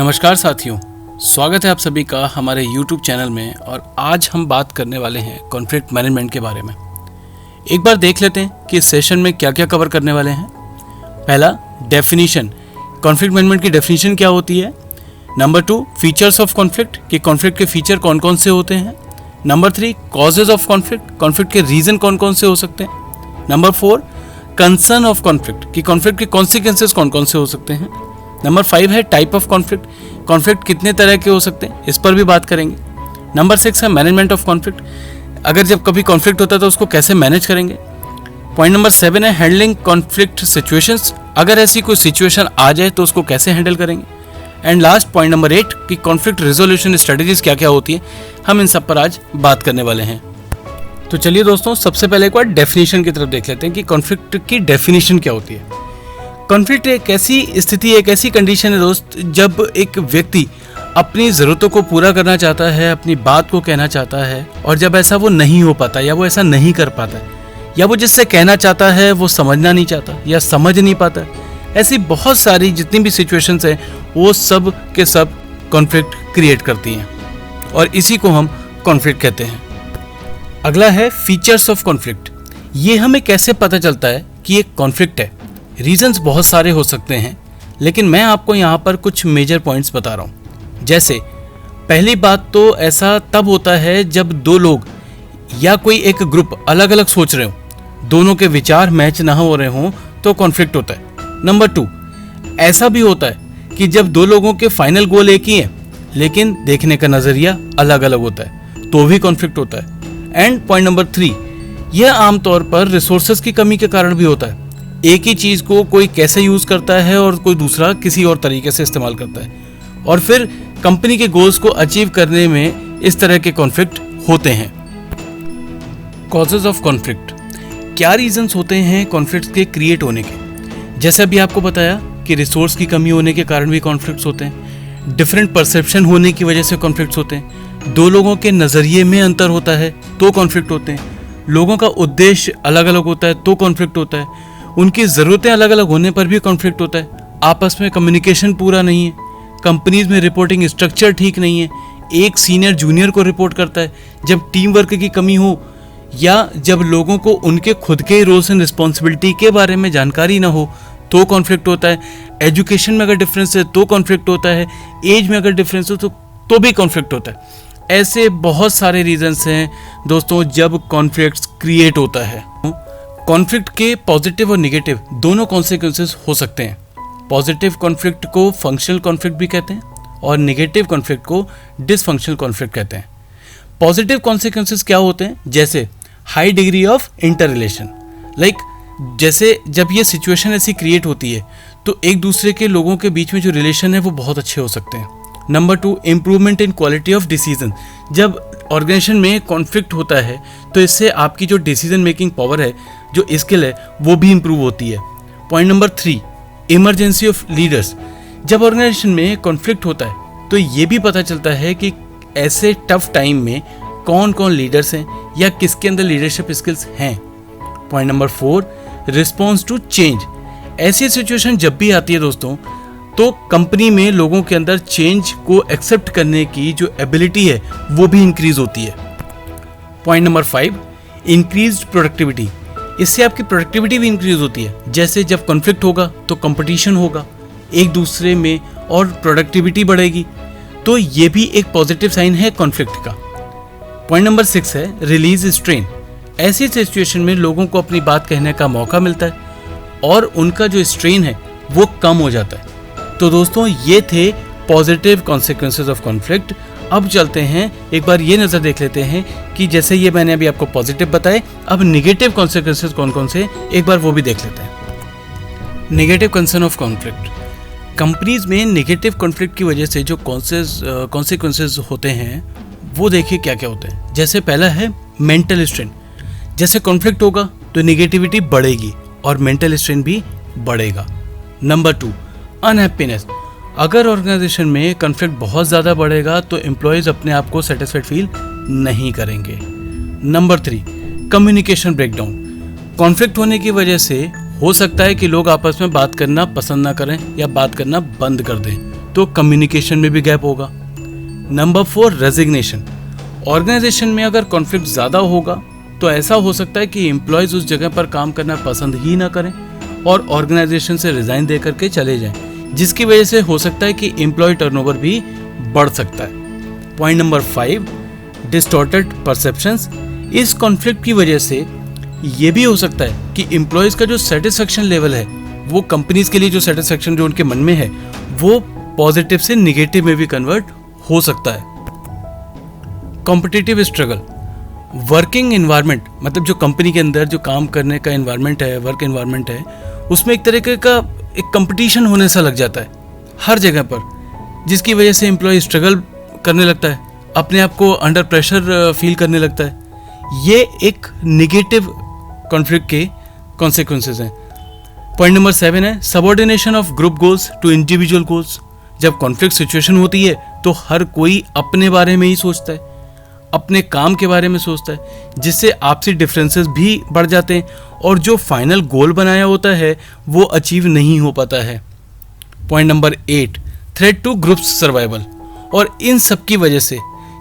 नमस्कार साथियों, स्वागत है आप सभी का हमारे YouTube चैनल में। और आज हम बात करने वाले हैं कॉन्फ्लिक्ट मैनेजमेंट के बारे में। एक बार देख लेते हैं कि इस सेशन में क्या क्या कवर करने वाले हैं। पहला, डेफिनेशन, कॉन्फ्लिक्ट मैनेजमेंट की डेफिनेशन क्या होती है। नंबर 2, फीचर्स ऑफ कॉन्फ्लिक्ट, कि कॉन्फ्लिक्ट के फीचर कौन कौन से होते हैं। Number 3, causes of conflict, conflict के रीज़न कौन कौन से हो सकते हैं। नंबर 4, कंसर्न ऑफ कॉन्फ्लिक्ट, कि कॉन्फ्लिक्ट के कॉन्सिक्वेंसेस कौन कौन से हो सकते हैं। नंबर 5 है टाइप ऑफ कॉन्फ्लिक्ट, कॉन्फ्लिक्ट कितने तरह के हो सकते हैं, इस पर भी बात करेंगे। नंबर 6 है मैनेजमेंट ऑफ कॉन्फ्लिक्ट, अगर जब कभी कॉन्फ्लिक्ट होता है तो उसको कैसे मैनेज करेंगे। पॉइंट नंबर 7 है हैंडलिंग कॉन्फ्लिक्ट सिचुएशंस, अगर ऐसी कोई सिचुएशन आ जाए तो उसको कैसे हैंडल करेंगे। एंड लास्ट पॉइंट नंबर 8 कि कॉन्फ्लिक्ट रेजोल्यूशन स्ट्रेटजीज क्या क्या होती है, हम इन सब पर आज बात करने वाले हैं। तो चलिए दोस्तों, सबसे पहले एक बार डेफिनेशन की तरफ देख लेते हैं कि कॉन्फ्लिक्ट की डेफिनेशन क्या होती है। कॉन्फ्लिक्ट एक ऐसी स्थिति, एक ऐसी कंडीशन है दोस्त, जब एक व्यक्ति अपनी ज़रूरतों को पूरा करना चाहता है, अपनी बात को कहना चाहता है, और जब ऐसा वो नहीं हो पाता या वो ऐसा नहीं कर पाता, या वो जिससे कहना चाहता है वो समझना नहीं चाहता या समझ नहीं पाता, ऐसी बहुत सारी जितनी भी सिचुएशंस हैं वो सब के सब कॉन्फ्लिक्ट क्रिएट करती हैं, और इसी को हम कॉन्फ्लिक्ट कहते हैं। अगला है फीचर्स ऑफ कॉन्फ्लिक्ट। ये हमें कैसे पता चलता है कि एक कॉन्फ्लिक्ट है। रीजंस बहुत सारे हो सकते हैं, लेकिन मैं आपको यहाँ पर कुछ मेजर पॉइंट्स बता रहा हूँ। जैसे पहली बात तो ऐसा तब होता है जब दो लोग या कोई एक ग्रुप अलग अलग सोच रहे हो, दोनों के विचार मैच ना हो रहे हों तो कॉन्फ्लिक्ट होता है। नंबर 2, ऐसा भी होता है कि जब दो लोगों के फाइनल गोल एक ही है लेकिन देखने का नज़रिया अलग अलग होता है तो भी कॉन्फ्लिक्ट होता है। एंड पॉइंट नंबर 3, यह आमतौर पर रिसोर्सेज की कमी के कारण भी होता है। एक ही चीज़ को कोई कैसे यूज़ करता है और कोई दूसरा किसी और तरीके से इस्तेमाल करता है, और फिर कंपनी के गोल्स को अचीव करने में इस तरह के कॉन्फ्लिक्ट होते हैं। कॉजेज ऑफ कॉन्फ्लिक्ट, क्या रीजंस होते हैं कॉन्फ्लिक्ट के क्रिएट होने के। जैसे अभी आपको बताया कि रिसोर्स की कमी होने के कारण भी कॉन्फ्लिक्ट्स होते हैं, डिफरेंट परसेप्शन होने की वजह से कॉन्फ्लिक्ट्स होते हैं, दो लोगों के नज़रिए में अंतर होता है तो कॉन्फ्लिक्ट होते हैं, लोगों का उद्देश्य अलग अलग होता है तो कॉन्फ्लिक्ट होता है, उनकी ज़रूरतें अलग अलग होने पर भी कॉन्फ्लिक्ट होता है, आपस में कम्युनिकेशन पूरा नहीं है, कंपनीज में रिपोर्टिंग स्ट्रक्चर ठीक नहीं है, एक सीनियर जूनियर को रिपोर्ट करता है, जब टीम वर्क की कमी हो, या जब लोगों को उनके खुद के रोल्स एंड रिस्पॉन्सिबिलिटी के बारे में जानकारी ना हो तो कॉन्फ्लिक्ट होता है, एजुकेशन में अगर डिफरेंस है तो कॉन्फ्लिक्ट होता है, एज में अगर डिफरेंस हो तो भी कॉन्फ्लिक्ट होता है। ऐसे बहुत सारे रीजंस हैं दोस्तों जब कॉन्फ्लिक्ट क्रिएट होता है। कॉन्फ्लिक्ट के पॉजिटिव और निगेटिव दोनों कॉन्सिक्वेंसेस हो सकते हैं। पॉजिटिव कॉन्फ्लिक्ट को फंक्शनल कॉन्फ्लिक्ट भी कहते हैं और निगेटिव कॉन्फ्लिक्ट को डिसफंक्शनल कॉन्फ्लिक्ट कहते हैं। पॉजिटिव कॉन्सिक्वेंसेस क्या होते हैं, जैसे high degree of inter relation, जैसे जब ये सिचुएशन ऐसी क्रिएट होती है तो एक दूसरे के लोगों के बीच में जो रिलेशन है वो बहुत अच्छे हो सकते हैं। Number 2, improvement in quality of decision, जब ऑर्गेनाइजेशन में कॉन्फ्लिक्ट होता है तो इससे आपकी जो डिसीजन मेकिंग पावर है, जो स्किल है, वो भी इम्प्रूव होती है। Point number 3, emergency of leaders, जब ऑर्गेनाइजेशन में कॉन्फ्लिक्ट होता है तो ये भी पता चलता है कि ऐसे टफ टाइम में कौन कौन लीडर्स हैं या किसके अंदर लीडरशिप स्किल्स हैं। Point number 4, response to change, ऐसी सिचुएशन जब भी आती है दोस्तों तो कंपनी में लोगों के अंदर चेंज को एक्सेप्ट करने की जो एबिलिटी है वो भी इंक्रीज होती है। पॉइंट नंबर 5, इंक्रीज्ड प्रोडक्टिविटी, इससे आपकी प्रोडक्टिविटी भी इंक्रीज होती है। जैसे जब कॉन्फ्लिक्ट होगा तो कंपटीशन होगा एक दूसरे में और प्रोडक्टिविटी बढ़ेगी, तो ये भी एक पॉजिटिव साइन है कॉन्फ्लिक्ट का। पॉइंट नंबर 6 है रिलीज स्ट्रेन, ऐसी सिचुएशन में लोगों को अपनी बात कहने का मौका मिलता है और उनका जो स्ट्रेन है वो कम हो जाता है। तो दोस्तों ये थे पॉजिटिव कॉन्सिक्वेंसेस ऑफ कॉन्फ्लिक्ट। अब चलते हैं एक बार ये नज़र देख लेते हैं कि जैसे ये मैंने अभी आपको पॉजिटिव बताए, अब निगेटिव कॉन्सिक्वेंसेस कौन कौन से, एक बार वो भी देख लेते हैं। Negative concern of conflict, companies में नेगेटिव कॉन्फ्लिक्ट की वजह से जो कॉन्सिक्वेंसेस होते हैं वो देखिए क्या क्या होते हैं। जैसे पहला है मेंटल स्ट्रेन, जैसे कॉन्फ्लिक्ट होगा तो नेगेटिविटी बढ़ेगी और मेंटल स्ट्रेन भी बढ़ेगा। नंबर 2, अनहैप्पीनेस, अगर ऑर्गेनाइजेशन में कॉन्फ्लिक्ट बहुत ज़्यादा बढ़ेगा तो एम्प्लॉयज़ अपने आप को सेटिस्फाइड फील नहीं करेंगे। नंबर 3, कम्युनिकेशन ब्रेकडाउन, कॉन्फ्लिक्ट होने की वजह से हो सकता है कि लोग आपस में बात करना पसंद ना करें या बात करना बंद कर दें, तो कम्युनिकेशन में भी गैप होगा। Number 4, resignation. ऑर्गेनाइजेशन में अगर कॉन्फ्लिक्ट ज़्यादा होगा तो ऐसा हो सकता है कि एम्प्लॉयज़ उस जगह पर काम करना पसंद ही ना करें और ऑर्गेनाइजेशन से रिज़ाइन दे करके चले जाएं, जिसकी वजह से हो सकता है कि एम्प्लॉय टर्नओवर भी बढ़ सकता है। Point number 5, distorted perceptions. इस कॉन्फ्लिक्ट की वजह से ये भी हो सकता है कि एम्प्लॉयज़ का जो सेटिस्फेक्शन लेवल है, वो कंपनीज के लिए जो सेटिस्फेक्शन जो उनके मन में है, वो पॉजिटिव से निगेटिव में भी कन्वर्ट हो सकता है। Competitive struggle. वर्किंग एनवायरनमेंट मतलब जो कंपनी के अंदर जो काम करने का एनवायरनमेंट है, वर्क एनवायरनमेंट है, उसमें एक तरीके का एक कंपटीशन होने सा लग जाता है हर जगह पर, जिसकी वजह से एम्प्लॉय स्ट्रगल करने लगता है, अपने आप को अंडर प्रेशर फील करने लगता है। ये एक निगेटिव कॉन्फ्लिक्ट के कॉन्सिक्वेंसेस हैं। पॉइंट नंबर 7 है subordination of group goals to individual goals. जब कॉन्फ्लिक्ट सिचुएशन होती है तो हर कोई अपने बारे में ही सोचता है, अपने काम के बारे में सोचता है, जिससे आपसी डिफरेंसेस भी बढ़ जाते हैं और जो फाइनल गोल बनाया होता है वो अचीव नहीं हो पाता है। Point number 8, threat two groups survival. और इन सब की वजह से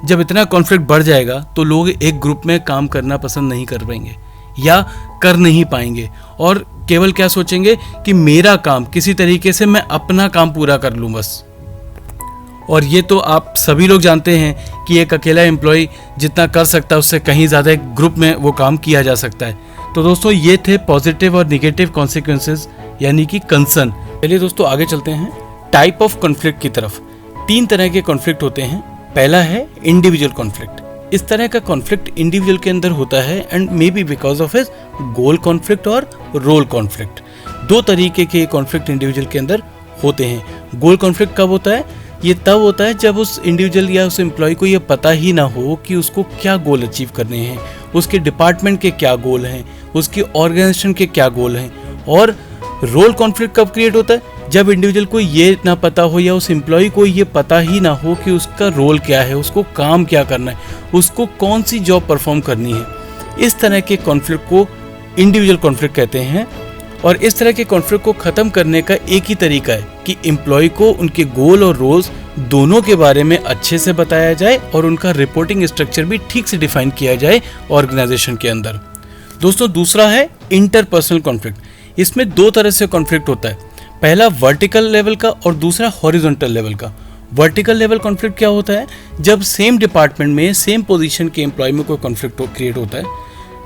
जब इतना कॉन्फ्लिक्ट बढ़ जाएगा तो लोग एक ग्रुप में काम करना पसंद नहीं कर पाएंगे या कर नहीं पाएंगे और केवल क्या सोचेंगे कि मेरा काम किसी तरीके से मैं अपना काम पूरा कर लूँ बस। और ये तो आप सभी लोग जानते हैं कि एक अकेला एम्प्लॉय जितना कर सकता है उससे कहीं ज़्यादा एक ग्रुप में वो काम किया जा सकता है। तो दोस्तों ये थे पॉजिटिव और निगेटिव कॉन्सिक्वेंसेस यानी कि कंसर्न। चलिए दोस्तों आगे चलते हैं टाइप ऑफ कॉन्फ्लिक्ट की तरफ। 3 तरह के कॉन्फ्लिक्ट होते हैं। पहला है इंडिविजुअल कॉन्फ्लिक्ट। इस तरह का कॉन्फ्लिक्ट इंडिविजुअल के अंदर होता है and may be because of his goal conflict और रोल कॉन्फ्लिक्ट। 2 तरीके के कॉन्फ्लिक्ट इंडिविजुअल के अंदर होते हैं। गोल कॉन्फ्लिक्ट कब होता है? ये तब होता है जब उस इंडिविजुअल या उस एम्प्लॉय को ये पता ही ना हो कि उसको क्या गोल अचीव करने हैं, उसके डिपार्टमेंट के क्या गोल हैं, उसकी ऑर्गेनाइजेशन के क्या गोल हैं। और रोल कॉन्फ्लिक्ट कब क्रिएट होता है? जब इंडिविजुअल को ये ना पता हो या उस एम्प्लॉय को ये पता ही ना हो कि उसका रोल क्या है, उसको काम क्या करना है, उसको कौन सी जॉब परफॉर्म करनी है। इस तरह के कॉन्फ्लिक्ट को इंडिविजुअल कॉन्फ्लिक्ट कहते हैं। और इस तरह के कॉन्फ्लिक्ट को ख़त्म करने का एक ही तरीका है कि एम्प्लॉय को उनके गोल और रोल्स दोनों के बारे में अच्छे से बताया जाए और उनका रिपोर्टिंग स्ट्रक्चर भी ठीक से डिफाइन किया जाए ऑर्गेनाइजेशन के अंदर। दोस्तों दूसरा है इंटरपर्सनल कॉन्फ्लिक्ट। इसमें 2 तरह से कॉन्फ्लिक्ट होता है। पहला वर्टिकल लेवल का और दूसरा हॉरिजॉन्टल लेवल का। वर्टिकल लेवल कॉन्फ्लिक्ट क्या होता है? जब सेम डिपार्टमेंट में सेम पोजीशन के एम्प्लॉय में कोई कॉन्फ्लिक्ट क्रिएट होता है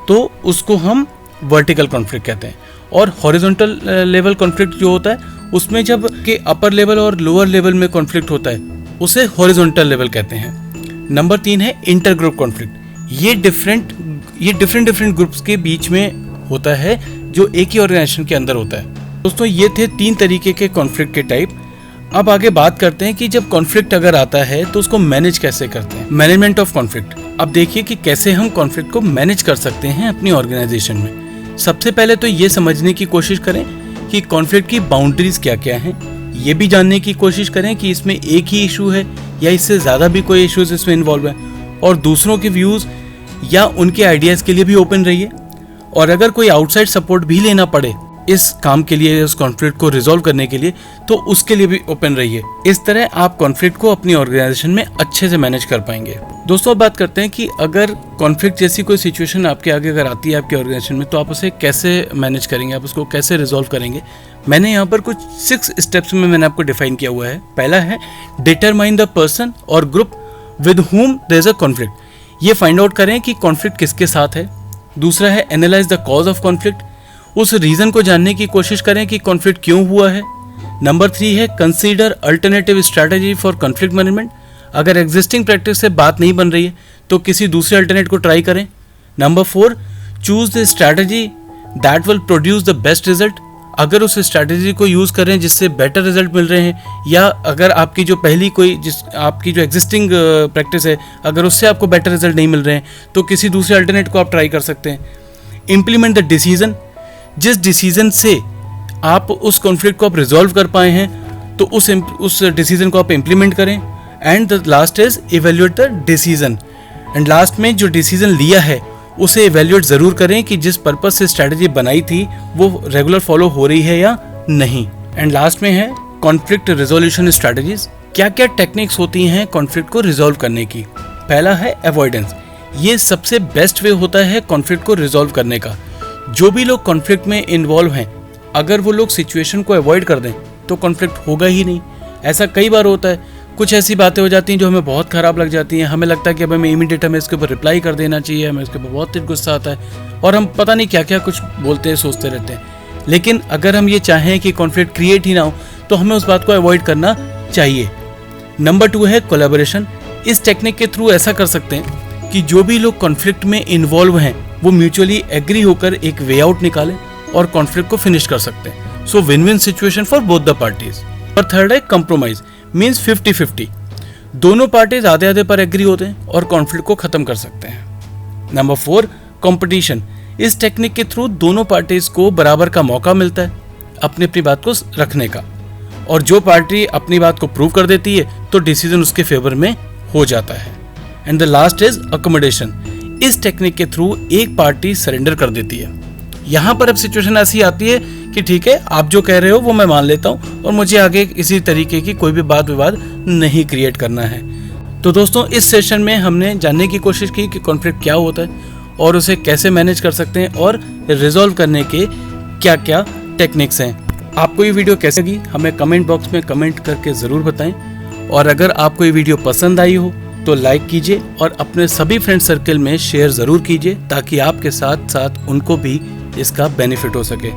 तो उसको हम वर्टिकल कॉन्फ्लिक्ट कहते हैं। और हॉरिजॉन्टल लेवल कॉन्फ्लिक्ट जो होता है उसमें जब के अपर लेवल और लोअर लेवल में कॉन्फ्लिक्ट होता है उसे हॉरिजॉन्टल लेवल कहते हैं। नंबर 3 है इंटर ग्रुप कॉन्फ्लिक्ट। ये डिफरेंट ग्रुप्स के बीच में होता है जो एक ही ऑर्गेनाइजेशन के अंदर होता है। दोस्तों ये थे 3 तरीके के कॉन्फ्लिक्ट के टाइप। अब आगे बात करते हैं कि जब कॉन्फ्लिक्ट अगर आता है तो उसको मैनेज कैसे करते हैं। Management of conflict. अब देखिए कि कैसे हम कॉन्फ्लिक्ट को मैनेज कर सकते हैं अपनी ऑर्गेनाइजेशन में। सबसे पहले तो ये समझने की कोशिश करें कि कॉन्फ्लिक्ट की बाउंड्रीज क्या क्या हैं। ये भी जानने की कोशिश करें कि इसमें एक ही इशू है या इससे ज़्यादा भी कोई इश्यूज इसमें इन्वॉल्व है। और दूसरों के व्यूज़ या उनके आइडियाज़ के लिए भी ओपन रहिए। और अगर कोई आउटसाइड सपोर्ट भी लेना पड़े इस काम के लिए, इस कॉन्फ्लिक्ट को रिजॉल्व करने के लिए, तो उसके लिए भी ओपन रहिए। इस तरह आप कॉन्फ्लिक्ट को अपनी ऑर्गेनाइजेशन में अच्छे से मैनेज कर पाएंगे। दोस्तों अब बात करते हैं कि अगर कॉन्फ्लिक्ट जैसी कोई सिचुएशन आपके आगे अगर आती है आपके ऑर्गेनाइजेशन में तो आप उसे कैसे मैनेज करेंगे, आप उसको कैसे रिजॉल्व करेंगे। मैंने यहाँ पर कुछ 6 स्टेप्स में मैंने आपको डिफाइन किया हुआ है। पहला है डिटरमाइन द पर्सन और group with whom there is a conflict. ये फाइंड आउट करें कि कॉन्फ्लिक्ट किसके साथ है। दूसरा है analyse the cause of conflict. उस रीज़न को जानने की कोशिश करें कि कॉन्फ्लिक्ट क्यों हुआ है। नंबर 3 है consider alternative strategy for conflict management. अगर एग्जिस्टिंग प्रैक्टिस से बात नहीं बन रही है तो किसी दूसरे अल्टरनेट को ट्राई करें। Number 4 choose the strategy that will produce the best result. अगर उस स्ट्रैटेजी को यूज़ करें जिससे बेटर रिजल्ट मिल रहे हैं, या अगर आपकी जो पहली कोई आपकी जो एग्जिस्टिंग प्रैक्टिस है अगर उससे आपको बेटर रिजल्ट नहीं मिल रहे हैं तो किसी दूसरे अल्टरनेट को आप ट्राई कर सकते हैं। Implement the decision. जिस डिसीजन से आप उस कॉन्फ्लिक्ट को आप रिजॉल्व कर पाए हैं तो उस डिसीजन को आप इम्प्लीमेंट करें। And the last is evaluate the decision. And last में जो डिसीजन लिया है उसे इवेल्युएट ज़रूर करें कि जिस पर्पस से स्ट्रैटेजी बनाई थी वो रेगुलर फॉलो हो रही है या नहीं। एंड लास्ट में है कॉन्फ्लिक्ट रिजोल्यूशन स्ट्रेटजीज, क्या क्या टेक्निक्स होती हैं कॉन्फ्लिक्ट को रिजोल्व करने की। पहला है अवॉइडेंस, ये सबसे बेस्ट वे होता है कॉन्फ्लिक्ट को रिजोल्व करने का। जो भी लोग कॉन्फ्लिक्ट में इन्वॉल्व हैं, अगर वो लोग सिचुएशन को अवॉइड कर दें तो कॉन्फ्लिक्ट होगा ही नहीं। ऐसा कई बार होता है, कुछ ऐसी बातें हो जाती हैं जो हमें बहुत ख़राब लग जाती हैं, हमें लगता है कि अब हमें इमीडिएट हमें इसके ऊपर रिप्लाई कर देना चाहिए, हमें इसके ऊपर बहुत तेज गुस्सा आता है और हम पता नहीं क्या क्या कुछ बोलते हैं, सोचते रहते हैं। लेकिन अगर हम ये चाहें कि कॉन्फ्लिक्ट क्रिएट ही ना हो तो हमें उस बात को अवॉइड करना चाहिए। नंबर 2 है कोलैबोरेशन। इस टेक्निक के थ्रू ऐसा कर सकते हैं कि जो भी लोग कॉन्फ्लिक्ट में इन्वॉल्व हैं वो म्यूचुअली एग्री होकर एक वे आउट निकालें और कॉन्फ्लिक्ट को फिनिश कर सकते हैं। So win win situation for both the parties. और थर्ड है कंप्रोमाइज, मीन्स 50-50। दोनों पार्टीज आधे आधे पर एग्री होते हैं और कॉन्फ्लिक्ट को खत्म कर सकते हैं। Number 4 competition. इस टेक्निक के थ्रू दोनों पार्टीज को बराबर का मौका मिलता है अपनी अपनी बात को रखने का, और जो पार्टी अपनी बात को प्रूव कर देती है तो डिसीजन उसके फेवर में हो जाता है। And the last is accommodation. इस टेक्निक के थ्रू एक पार्टी सरेंडर कर देती है। यहाँ पर अब सिचुएशन ऐसी आती है कि ठीक है, आप जो कह रहे हो वो मैं मान लेता हूँ और मुझे आगे इसी तरीके की कोई भी बात विवाद नहीं क्रिएट करना है। तो दोस्तों, इस सेशन में हमने जानने की कोशिश की कि कॉन्फ्लिक्ट क्या होता है और उसे कैसे मैनेज कर सकते हैं और रिजॉल्व करने के क्या क्या टेक्निक्स हैं। आपको ये वीडियो कैसे लगी हमें कमेंट बॉक्स में कमेंट करके ज़रूर बताएं, और अगर आपको ये वीडियो पसंद आई हो तो लाइक कीजिए और अपने सभी फ्रेंड सर्कल में शेयर ज़रूर कीजिए ताकि आपके साथ साथ उनको भी इसका बेनिफिट हो सके।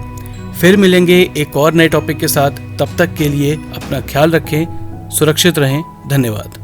फिर मिलेंगे एक और नए टॉपिक के साथ, तब तक के लिए अपना ख्याल रखें, सुरक्षित रहें। धन्यवाद।